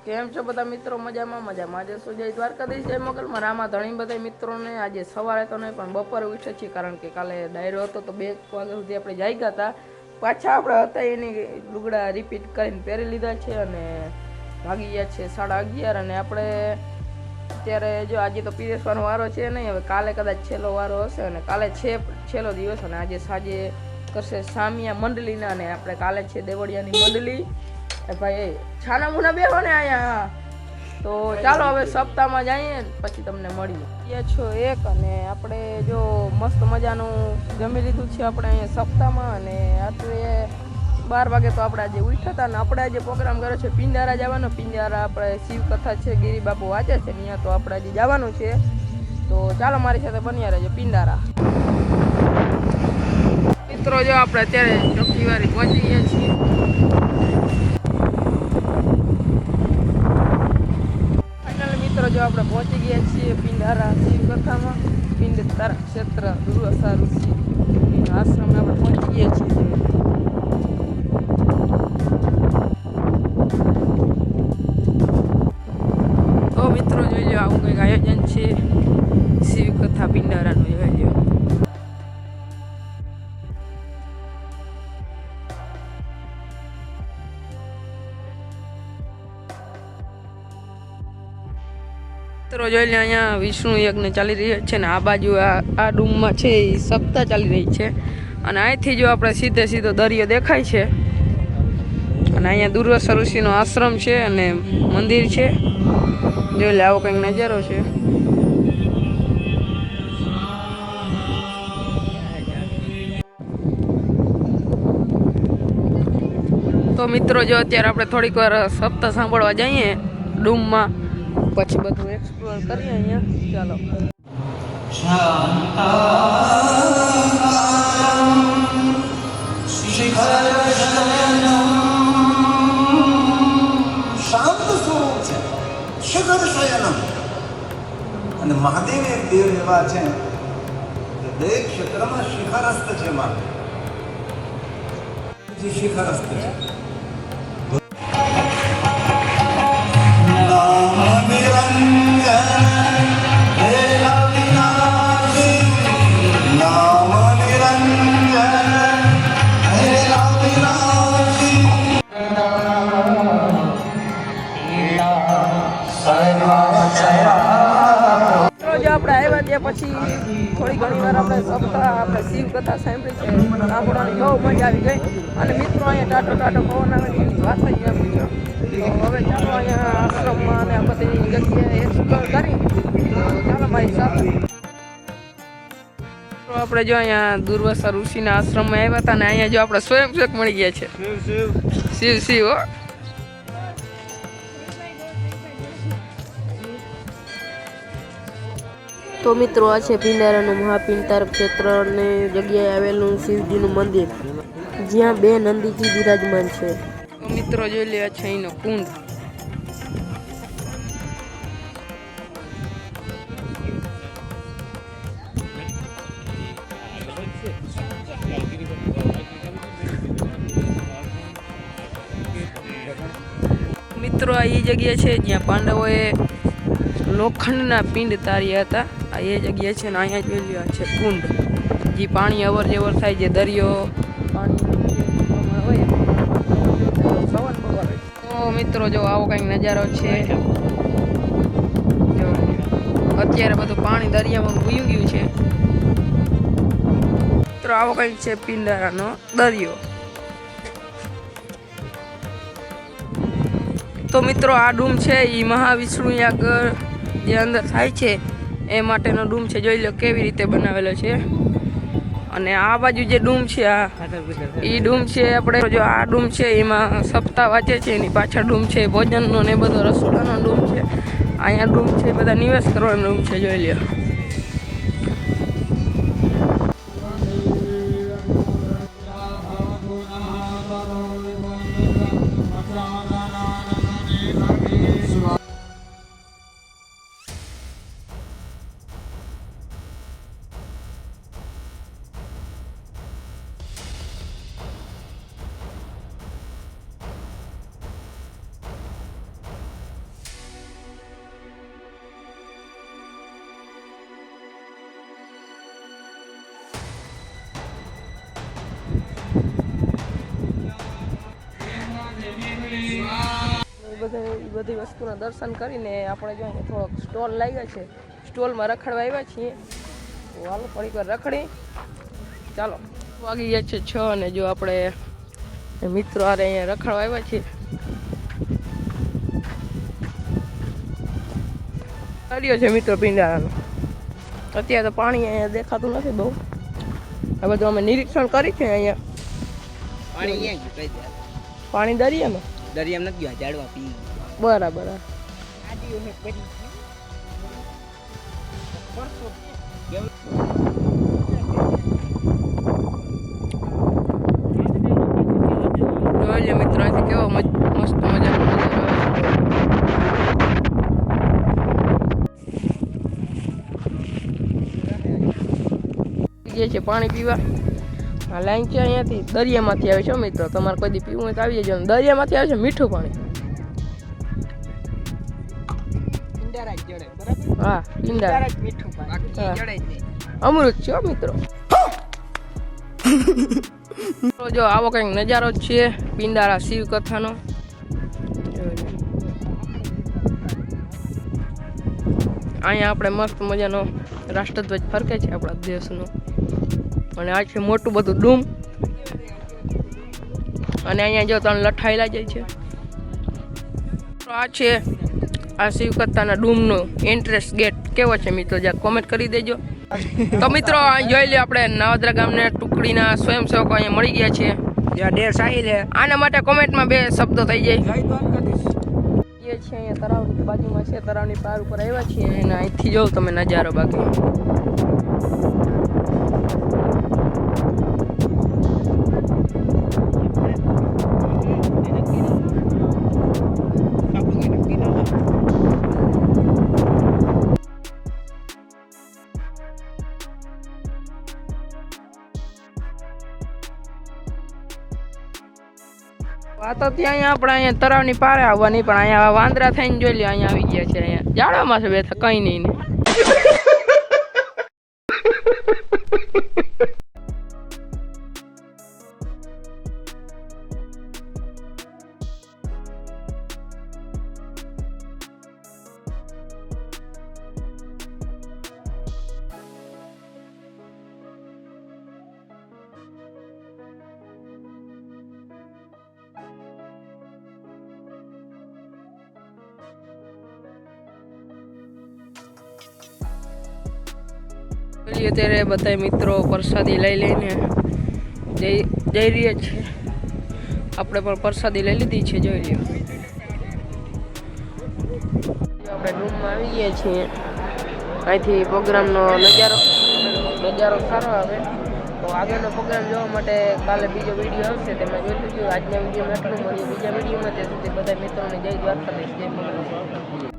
કેમ છો બધા મિત્રો? મજામાં આજે સુજય દ્વારકાધીશ જય મોગલમાં રામા ધણી બધા મિત્રોને આજે સવારે તો નહીં પણ બપોરે ઉઠે છે, કારણ કે કાલે ડાયરો હતો તો 2 વાગ્યા સુધી આપણે જાગ્યા હતા. પાછા આપણે હતા એની લુગડા રિપીટ કરીને પહેરી લીધા છે અને ભાગી ગયા છે 11:30 અને આપણે અત્યારે જો આજે તો પીરેસવાનો વારો છે નહીં, હવે કાલે કદાચ છેલ્લો વારો હશે અને કાલે છે છેલ્લો દિવસ અને આજે સાંજે કરશે સામિયા મંડળીના અને આપણે કાલે છે દેવળિયાની મંડળી. ભાઈ છાના મુના બેહો ને અહીંયા, તો ચાલો હવે સપ્તાહમાં જઈએ પછી તમને મળીએ. છો એક અને આપણે જો મસ્ત મજાનું જમી લીધું છે આપણે અહીંયા સપ્તાહમાં અને રાત્રે 12 વાગે તો આપણે આજે ઉઠ્યા હતા અને આપણે આજે પ્રોગ્રામ કર્યો છે પિંડારા જવાનો. પિંડારા આપણે શિવકથા છે, ગિરિબાપુ વાંચે છે ત્યાં, તો આપણે આજે જવાનું છે. તો ચાલો મારી સાથે બન્યા રહેજો પિંડારા. મિત્રો જો આપણે અત્યારે ચોકીવારી પહોંચી ગયા છીએ. જો આપણે પહોંચી ગયા છીએ પિંડારા શિવકથામાં. પિંડ તારા ક્ષેત્ર દુર્વાસા ઋષિ આશ્રમે આપણે પહોંચી ગયા છીએ. તો મિત્રો જોઈજો આવું કંઈક આયોજન છે શિવકથા પિંડારાનું. જોઈજો જોઈ લે અહીંયા વિષ્ણુ યજ્ઞ ચાલી રહ્યો છે ને આ બાજુ આ ડૂમમાં છે એ સપ્તાહ ચાલી રહી છે અને અહીંથી જો આપણે સીધો દરિયો દેખાય છે અને અહીંયા દુર્વાસા ઋષિનો આશ્રમ છે અને મંદિર છે. જોઈ લે આવો કંઈક નજારો છે. તો મિત્રો જો અત્યારે આપણે થોડીક વાર સપ્તાહ સાંભળવા જઈએ ડૂમમાં, પછી બધું એક્સપ્લોર કરીએ અહીંયા. શાંત સ્વરૂપ છે, શિખર શયનમ. અને મહાદેવ એક દેવ એવા છે કે દરેક ક્ષેત્રમાં શિખરસ્થ છે. જે શિખરસ્થ છે આપણે આવ્યા ત્યાં પછી થોડી ઘણી વાર આપણે સપ્તાહ આપણે શિવકથા સાંભળી છે, સાંભળવાની બહુ મજા આવી ગઈ અને મિત્રો અહીંયા ટાટો પવન આવે એની વાત જ એમ છે. તો હવે ચાલો અહીંયા આશ્રમમાં અને આ બધી જગ્યાએ એક્સપ્લોર કરી. ચાલો મારી સાથે. તો આપણે જો અહીંયા દુર્વાસા ઋષિના આશ્રમમાં આવ્યા હતા અને અહીંયા જો આપણે સ્વયંસેવક મળી ગયા છે. શિવ હો. તો મિત્રો આ છે પિંડારાનું મહાપિંડ તારક ક્ષેત્રની જગ્યાએ આવેલું શિવજીનું મંદિર, જ્યાં 2 નંદીજી બિરાજમાન છે. તો મિત્રો જોઈ લે છે અહીંનો કુંડ. મિત્રો આ એ જગ્યા છે જ્યાં પાંડવોએ લોખંડના પિંડ તાર્યા હતા. આ એ જગ્યા છે ને અહીંયા જોઈ લ્યો છે કુંડ, જે પાણી અવર જવર થાય, જે દરિયો પાણી હોય. તો મિત્રો જો આવો કંઈક નજારો છે. જો અત્યારે બધું પાણી દરિયામાં ભૂયું ગયું છે. મિત્રો આવો કંઈક છે પિંડારાનો દરિયો. તો મિત્રો આ ડૂમ છે એ મહાવિષ્ણુ યાગ જે અંદર થાય છે એ માટેનો ડૂમ છે. જોઈ લો કેવી રીતે બનાવેલો છે. અને આ બાજુ જે ડૂમ છે એ ડૂમ છે આપણે જો આ ડૂમ છે એમાં સપ્તાહ વાંચે છે, એની પાછળ ડૂમ છે ભોજનનો ને બધો રસોડાનો ડૂમ છે. અહીંયા ડૂમ છે બધા નિવાસ કરવાનો ડૂમ છે. જોઈ લો. બધી વસ્તુના દર્શન કરીને આપણે જો અહીંયા થોડોક સ્ટોલ લાગ્યા છે, સ્ટોલમાં રખડવા આવ્યા છીએ. તો હાલો થોડીક વાર રખડી. ચાલો વાગી ગયા છે 6 અને જો આપણે મિત્રો આરે અહીંયા રખડવા આવ્યા છીએ. દરિયો છે મિત્રો પિંડારાનો. અત્યારે તો પાણી અહીંયા દેખાતું નથી બહુ. આ બધું અમે નિરીક્ષણ કરી છે અહીંયા. પાણી દરિયામાં દરિયામાં નથી ગયા, ઝાડવા પી બરાબર. જોઈ લે મિત્રો અહીંથી કેવો મસ્ત મજાનો જે છે પાણી પીવા. આ લાઈન છે અહીંયાથી દરિયામાંથી આવે છે મિત્રો. તમારે કોઈ દી પીવું હોય તો આવી જજો. દરિયામાંથી આવે છે મીઠું પાણી. હા પિંડા અમૃત છે મિત્રો. જો આવો કંઈક નજારો જ છે પિંડારા શિવ કથાનો. અહીંયા આપણે મસ્ત મજાનો રાષ્ટ્રધ્વજ ફરકે છે આપણા દેશનો. અને આ છે મોટું બધું ડૂમ. અને અહીંયા જો ત્રણ લઠાયેલા જાય છે. આ છે આ શિવકથાના ડૂમનો એન્ટ્રેન્સ ગેટ. કેવો છે મિત્રો જ્યાં કોમેન્ટ કરી દેજો. તો મિત્રો અહીં જોઈ લે આપણે નાવદરા ગામને ટુકડીના સ્વયંસેવકો અહીંયા મળી ગયા છે. જ્યાં ડેર સાહિલ છે. આના માટે કોમેન્ટમાં 2 શબ્દો થઈ જાય. એ છે અહીંયા તળાવની બાજુમાં છે, તળાવની પાર ઉપર આવ્યા છીએ અને અહીંથી જોઉં તમે નજારો. બાકી આ તો ત્યાં આપણે અહીંયા તળાવની પારે આવવાની, પણ અહીંયા વાંદરા થઈને જોઈ લે અહીંયા આવી ગયા છે. અહીંયા જાડવામાં છે બેઠા, કઈ નહીં. અત્યારે બધા મિત્રો પ્રસાદી લઈ લઈને જઈ રહ્યા છે. આપણે પણ પ્રસાદી લઈ લીધી છે, જોઈ લ્યો. આપણે રૂમમાં આવી ગયા છીએ. અહીંથી પ્રોગ્રામનો નજારો સારો આવે. તો આગળનો પ્રોગ્રામ જોવા માટે કાલે બીજો વિડીયો આવશે, તેમાં જોઈ લીધું. આજના વિડીયોમાં એટલું મળીએ બીજા વિડીયોમાં. ત્યાં સુધી બધા મિત્રોને જય દ્વારકાધીશ, જય મંગળ.